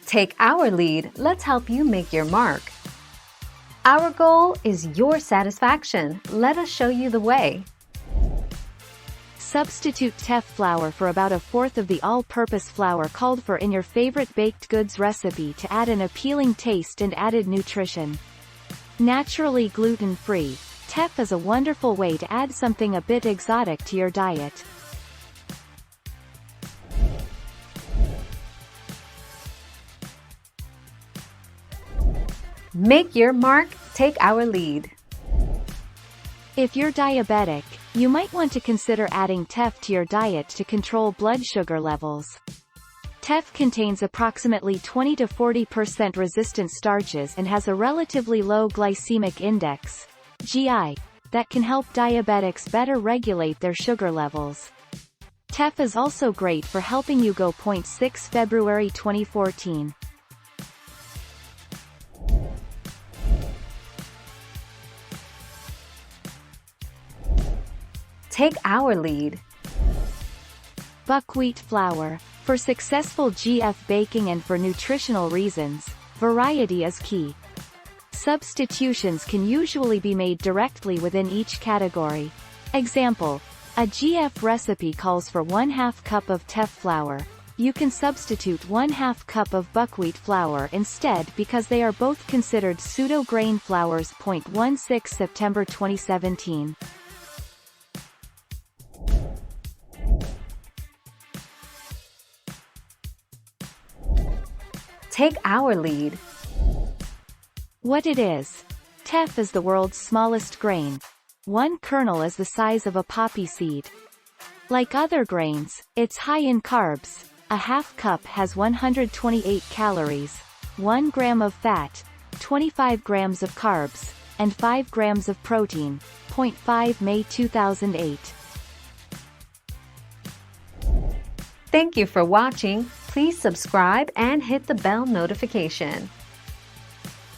Take our lead, let's help you make your mark. Our goal is your satisfaction. Let us show you the way. Substitute teff flour for about a fourth of the all-purpose flour called for in your favorite baked goods recipe to add an appealing taste and added nutrition. Naturally gluten-free, teff is a wonderful way to add something a bit exotic to your diet. Make your mark, take our lead. If you're diabetic, you might want to consider adding teff to your diet to control blood sugar levels. Teff contains approximately 20 to 40% resistant starches and has a relatively low glycemic index, GI, that can help diabetics better regulate their sugar levels. Teff is also great for helping you go. 6 February 2014. Take our lead. Buckwheat flour. For successful GF baking and for nutritional reasons, variety is key. Substitutions can usually be made directly within each category. Example: a GF recipe calls for 1/2 cup of teff flour. You can substitute 1/2 cup of buckwheat flour instead because they are both considered pseudo-grain flours. 16 September 2017. Take our lead. What it is. Teff is the world's smallest grain. One kernel is the size of a poppy seed. Like other grains, it's high in carbs. A 1/2 cup has 128 calories, 1 gram of fat, 25 grams of carbs, and 5 grams of protein. 5 May 2008. Thank you for watching. Please subscribe and hit the bell notification.